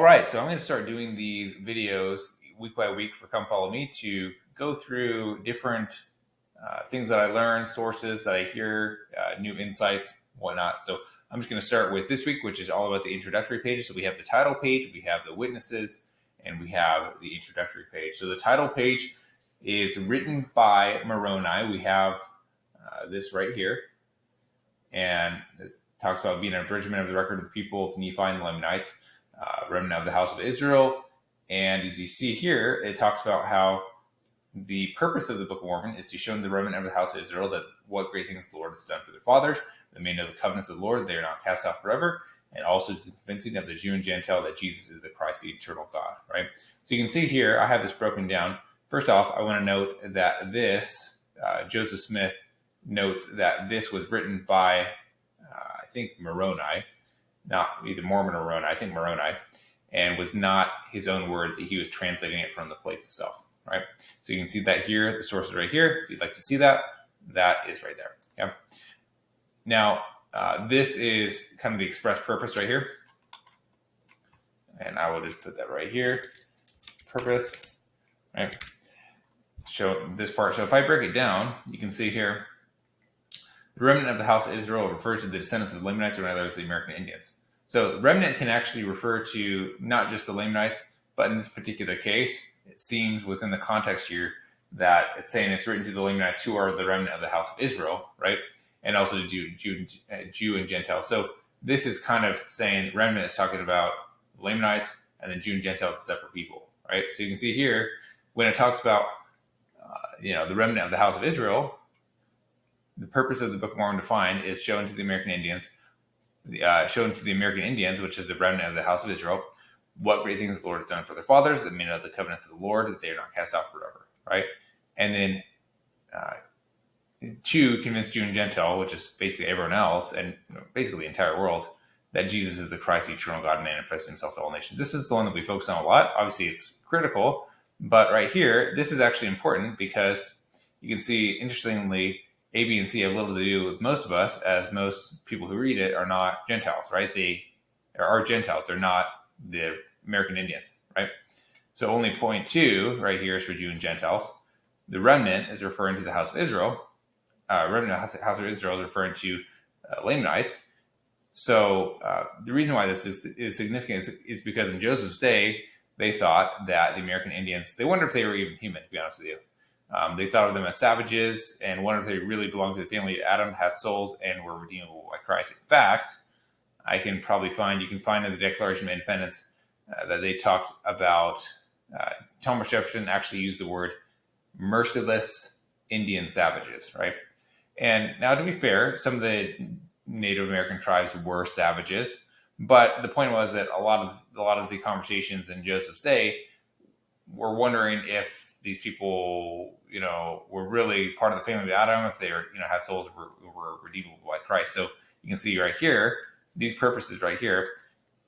right, so I'm going to start doing these videos week by week for Come Follow Me to go through different things that I learned, sources that I hear, new insights, whatnot. So I'm just going to start with this week, which is all about the introductory page. So we have the title page, we have the witnesses, and we have the introductory page. So the title page is written by Moroni. We have this right here. And this talks about being an abridgment of the record of the people of Nephi and the Lamanites, remnant of the house of Israel. And as you see here, it talks about how the purpose of the Book of Mormon is to show the remnant of the house of Israel that what great things the Lord has done for their fathers. They may know the covenants of the Lord, they are not cast off forever, and also the convincing of the Jew and Gentile that Jesus is the Christ, the eternal God, right? So you can see here, I have this broken down. First off, I want to note that this, Joseph Smith notes that this was written by, I think, Moroni, not either Mormon or Moroni, I think Moroni, and was not his own words. He was translating it from the plates itself, right? So you can see that here, the source is right here. If you'd like to see that, that is right there, okay? Now, this is kind of the express purpose right here. And I will just put that right here, purpose, right? Show this part. So if I break it down, you can see here, the remnant of the house of Israel refers to the descendants of the Lamanites, or in other words, the American Indians. So remnant can actually refer to not just the Lamanites, but in this particular case, it seems within the context here that it's saying it's written to the Lamanites who are the remnant of the house of Israel, right? And also the Jew and Gentile. So this is kind of saying remnant is talking about Lamanites, and then Jew and Gentiles are separate people, right? So you can see here, when it talks about the remnant of the house of Israel, the purpose of the Book of Mormon defined is shown to the American Indians, which is the remnant of the house of Israel, what great things the Lord has done for their fathers, that may know the covenants of the Lord, that they are not cast off forever, right? And then to convince Jew and Gentile, which is basically everyone else, and basically the entire world, that Jesus is the Christ, the eternal God, manifesting himself to all nations. This is the one that we focus on a lot. Obviously, it's critical, but right here, this is actually important because you can see, interestingly, A, B, and C have little to do with most of us, as most people who read it are not Gentiles, right? They are Gentiles. They're not the American Indians, right? So only point 2 right here is for Jew and Gentiles. The remnant is referring to the house of Israel. Remnant of the house of Israel is referring to Lamanites. So the reason why this is significant is because in Joseph's day, they thought that the American Indians, they wondered if they were even human, to be honest with you. They thought of them as savages and wondered if they really belonged to the family of Adam, had souls, and were redeemable by Christ. In fact, you can find in the Declaration of Independence that they talked about, Thomas Jefferson actually used the word merciless Indian savages, right? And now, to be fair, some of the Native American tribes were savages, but the point was that a lot of the conversations in Joseph's day were wondering if these people, were really part of the family of Adam, if they were, had souls were redeemable by Christ. So you can see right here, these purposes right here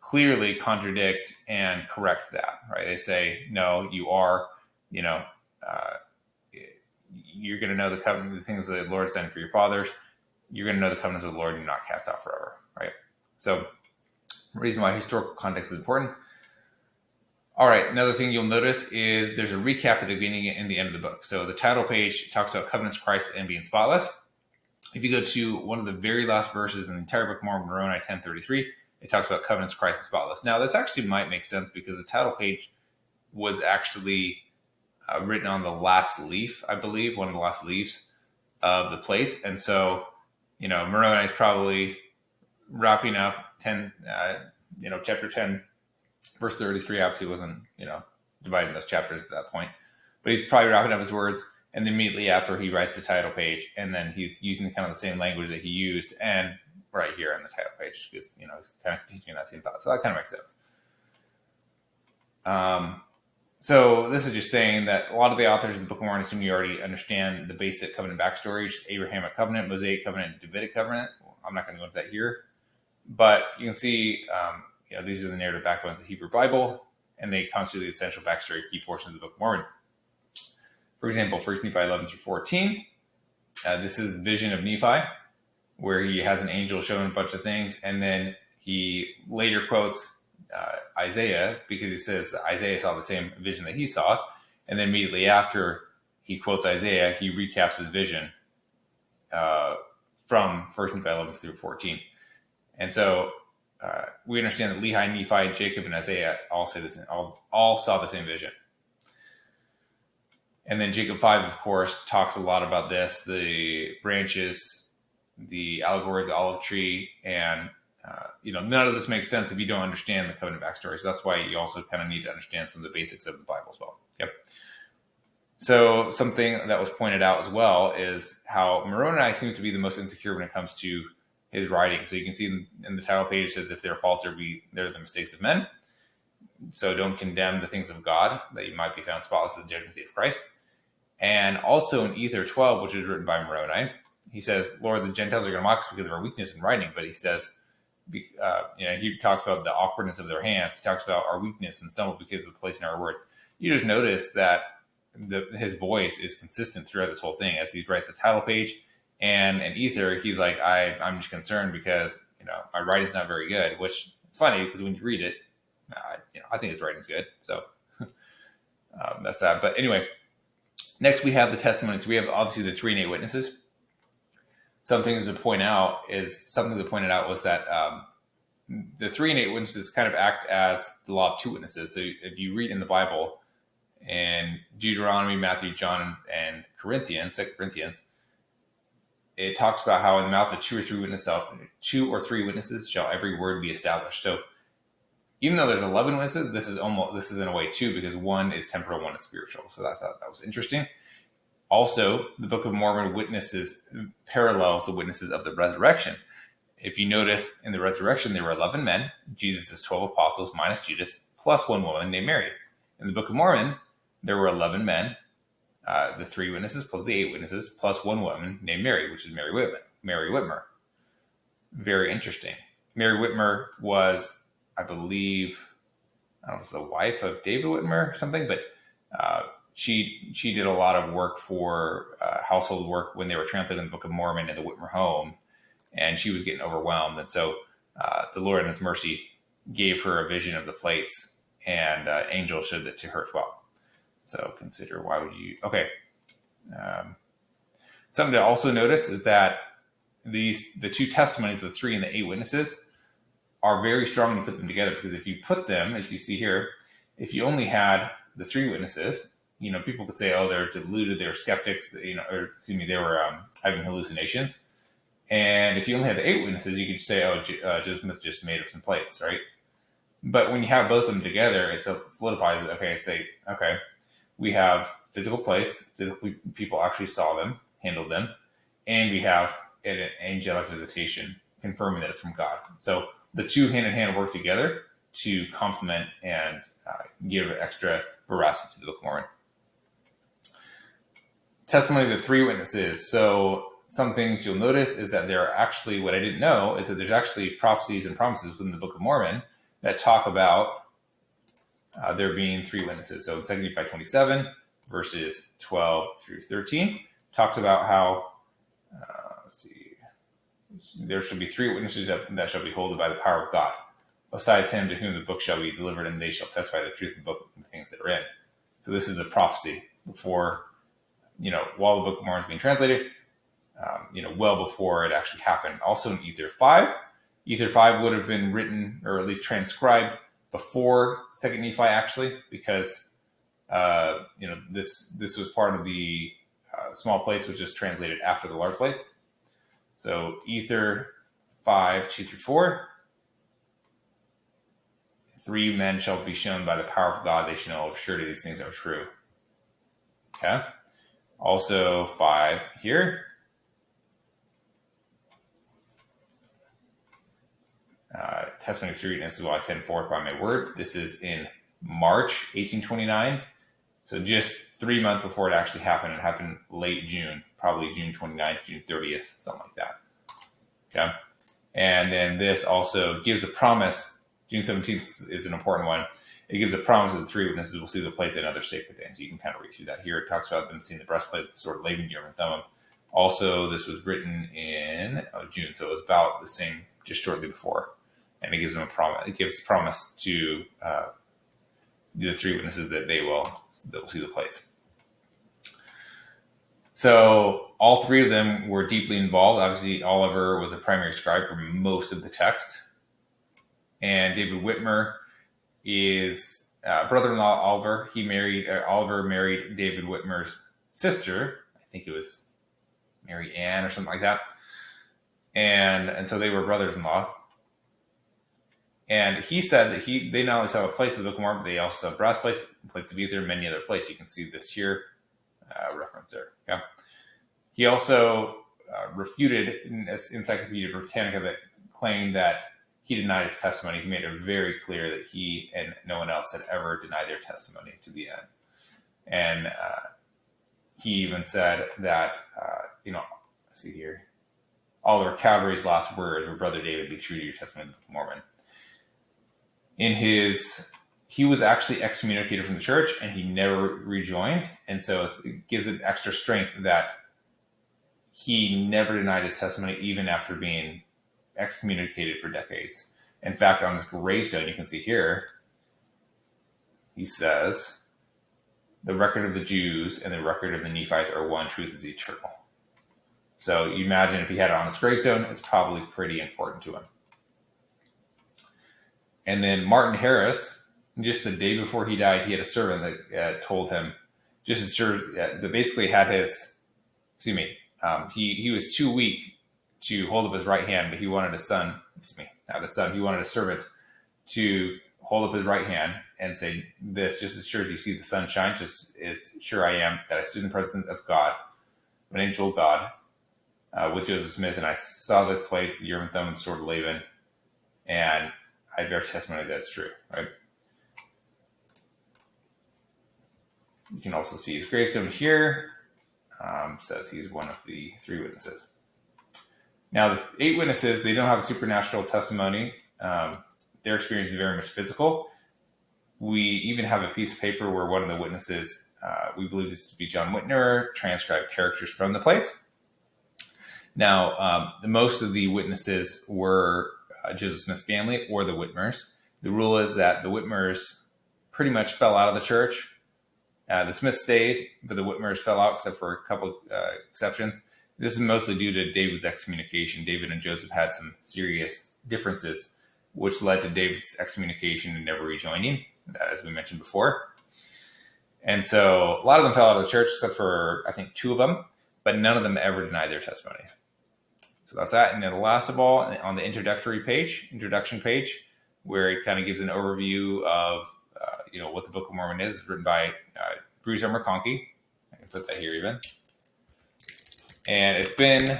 clearly contradict and correct that, right? They say, no, you are, you're going to know the covenant, the things that the Lord has done for your fathers. You're going to know the covenants of the Lord, and you're not cast out forever, right? So the reason why historical context is important. All right, another thing you'll notice is there's a recap at the beginning and the end of the book. So the title page talks about covenants, Christ, and being spotless. If you go to one of the very last verses in the entire Book of Mormon, Moroni 10:33, it talks about covenants, Christ, and spotless. Now, this actually might make sense because the title page was actually written on the last leaf, I believe, one of the last leaves of the plates. And so, Moroni is probably wrapping up chapter 10, verse 33 obviously wasn't, dividing those chapters at that point. But he's probably wrapping up his words, and then immediately after he writes the title page, and then he's using kind of the same language that he used and right here on the title page, because, he's kind of teaching that same thought. So that kind of makes sense. So this is just saying that a lot of the authors of the Book of Mormon assume you already understand the basic covenant backstory, Abrahamic covenant, Mosaic covenant, Davidic covenant. I'm not going to go into that here. But you can see, these are the narrative backbones of the Hebrew Bible, and they constitute the essential backstory key portions of the Book of Mormon. For example, 1 Nephi 11-14, this is the vision of Nephi, where he has an angel showing a bunch of things, and then he later quotes Isaiah, because he says that Isaiah saw the same vision that he saw. And then immediately after he quotes Isaiah, he recaps his vision from 1 Nephi 11 through 14. And so we understand that Lehi, Nephi, Jacob, and Isaiah all say this, all saw the same vision. And then Jacob 5, of course, talks a lot about this, the branches, the allegory of the olive tree, and none of this makes sense if you don't understand the covenant backstory. So that's why you also kind of need to understand some of the basics of the Bible as well. Yep. So something that was pointed out as well is how Moroni seems to be the most insecure when it comes to his writing. So you can see in the title page, it says, if they're false, they're the mistakes of men. So don't condemn the things of God, that you might be found spotless at the judgment seat of Christ. And also in Ether 12, which is written by Moroni, he says, Lord, the Gentiles are going to mock us because of our weakness in writing. But he says, he talks about the awkwardness of their hands. He talks about our weakness and stumble because of the place in our words. You just notice that his voice is consistent throughout this whole thing. As he writes the title page and in Ether, he's like, I'm just concerned because, my writing's not very good, which is funny because when you read it, I think his writing's good. So that's that. But anyway, next we have the testimonies. We have obviously the 3 and 8 witnesses. Something that pointed out was that the 3 and 8 witnesses kind of act as the law of 2 witnesses. So if you read in the Bible in Deuteronomy, Matthew, John, and 2 Corinthians, it talks about how in the mouth of 2 or 3 witnesses shall every word be established. So even though there's 11 witnesses, this is in a way 2, because 1 is temporal, 1 is spiritual. So I thought that was interesting. Also, the Book of Mormon parallels the witnesses of the resurrection. If you notice, in the resurrection, there were 11 men, Jesus' 12 apostles minus Judas, plus 1 woman named Mary. In the Book of Mormon, there were 11 men, the 3 witnesses plus the 8 witnesses, plus 1 woman named Mary, which is Mary Whitmer. Very interesting. Mary Whitmer was, I believe, was the wife of David Whitmer or something, but she did a lot of work for household work when they were translating the Book of Mormon in the Whitmer home, and she was getting overwhelmed. And so the Lord in his mercy gave her a vision of the plates, and angel showed it to her as well. So consider, why would you... Okay. Something to also notice is that the 2 testimonies of the 3 and the 8 witnesses are very strong when you put them together, because if you put them, as you see here, if you only had the 3 witnesses, people could say, oh, they're deluded, they're skeptics, they were having hallucinations. And if you only had the 8 witnesses, you could say, oh, Joseph just made up some plates, right? But when you have both of them together, it solidifies it. Okay, we have physical plates, physical people actually saw them, handled them, and we have an angelic visitation confirming that it's from God. So the 2 hand-in-hand work together to complement and give extra veracity to the Book of Mormon. Testimony of the 3 witnesses. So some things you'll notice is that there are actually, what I didn't know, is that there's actually prophecies and promises within the Book of Mormon that talk about there being 3 witnesses. So in 2 Nephi 27, verses 12 through 13, talks about how, there shall be 3 witnesses that shall be holded by the power of God, besides him to whom the book shall be delivered, and they shall testify the truth of the book and the things that are in. So this is a prophecy before, while the Book of Mormon is being translated, well before it actually happened. Also in Ether 5 would have been written, or at least transcribed, before 2 Nephi actually, because this was part of the small plates, which is translated after the large plates. So Ether 5, 2 through 4, 3 men shall be shown by the power of God, they shall know of surety these things are true. Okay. Also 5 here. Testimony of 3 witnesses will I send forth by my word. This is in March 1829. So just 3 months before it actually happened. It happened late June, probably June 29th, June 30th, something like that. Okay. And then this also gives a promise. June 17th is an important one. It gives a promise that the 3 witnesses will see the plates and other sacred things. So you can kind of read through that here. It talks about them seeing the breastplate, the sword, Laban, Urim, and Thummim. Also, this was written in June, so it was about the same, just shortly before. and it gives them a promise. It gives the promise to the three witnesses that they will see the plates. So all three of them were deeply involved. Obviously, Oliver was a primary scribe for most of the text, and David Whitmer is brother-in-law Oliver. Oliver married David Whitmer's sister. I think it was Mary Ann or something like that. And so they were brothers-in-law. And he said that they not only saw the plates of the Book of Mormon, but they also saw brass plates of ether, and many other plates. You can see this here reference there. Yeah. He also refuted in Encyclopedia Britannica that claimed that he denied his testimony. He made it very clear that he and no one else had ever denied their testimony to the end. And he even said that, let's see here, Oliver Cowdery's last words were, "Brother David, be true to your testimony of the Book of Mormon." He was actually excommunicated from the church, and he never rejoined. And so it gives it extra strength that he never denied his testimony, even after being excommunicated for decades. In fact, on his gravestone, you can see here, he says, "The record of the Jews and the record of the Nephites are one, truth is eternal." So you imagine if he had it on his gravestone, it's probably pretty important to him. And then Martin Harris, just the day before he died, he had a servant that told him, just as sure, that basically had he was too weak to hold up his right hand, but he wanted a son, he wanted a servant to hold up his right hand and say this, just as sure as you see the sun shine, just as sure I am that I stood in the presence of God, an angel of God, with Joseph Smith, and I saw the place, the Urim and Thummim, and the sword of Laban, and I bear testimony that it's true, right? You can also see his gravestone here. Says he's one of the three witnesses. Now, the 8 witnesses, they don't have a supernatural testimony. Their experience is very much physical. We even have a piece of paper where one of the witnesses, we believe this to be John Whitner, transcribed characters from the plates. Now, most of the witnesses were Joseph Smith's family or the Whitmers. The rule is that the Whitmers pretty much fell out of the church. The Smiths stayed, but the Whitmers fell out, except for a couple exceptions. This is mostly due to David's excommunication. David and Joseph had some serious differences, which led to David's excommunication and never rejoining, as we mentioned before. And so a lot of them fell out of the church, except for, I think, 2 of them, but none of them ever denied their testimony. So that's that. And then last of all, on the introduction page, where it kind of gives an overview of what the Book of Mormon is. It's written by Bruce R. McConkie. I can put that here even. And it's been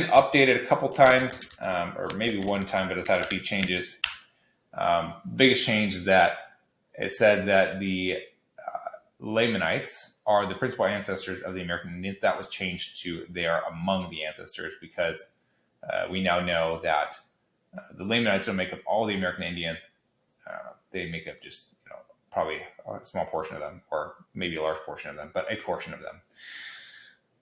updated a couple times, or maybe one time, but it's had a few changes. Biggest change is that it said that the Lamanites are the principal ancestors of the American Indians. That was changed to they are among the ancestors, because we now know that the Lamanites don't make up all the American Indians. They make up just probably a small portion of them, or maybe a large portion of them, but a portion of them.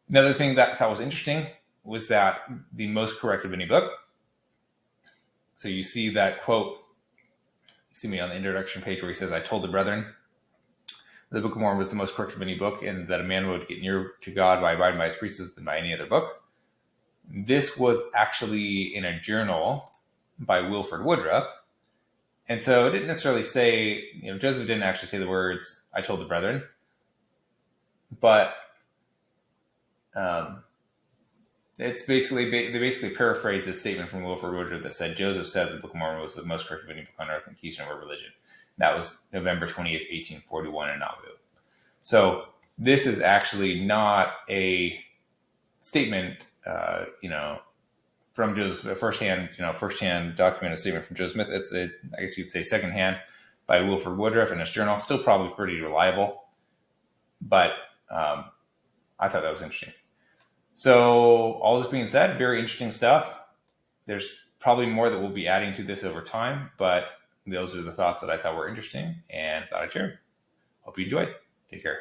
Another thing that I thought was interesting was that the most correct of any book. So you see that quote, on the introduction page where he says, "I told the brethren the Book of Mormon was the most correct of any book, and that a man would get nearer to God by abiding by his precepts than by any other book." This was actually in a journal by Wilford Woodruff. And so it didn't necessarily say, Joseph didn't actually say the words, "I told the brethren," but it's basically, they basically paraphrased this statement from Wilford Woodruff that said, "Joseph said the Book of Mormon was the most correct of any book on earth and keystone of our religion." That was November 20th, 1841 in Nauvoo. So this is actually not a statement, from Joseph, a firsthand documented statement from Joseph Smith. It's I guess you'd say secondhand by Wilford Woodruff in his journal. Still probably pretty reliable, but I thought that was interesting. So all this being said, very interesting stuff. There's probably more that we'll be adding to this over time, but those are the thoughts that I thought were interesting and thought I'd share. Hope you enjoyed. Take care.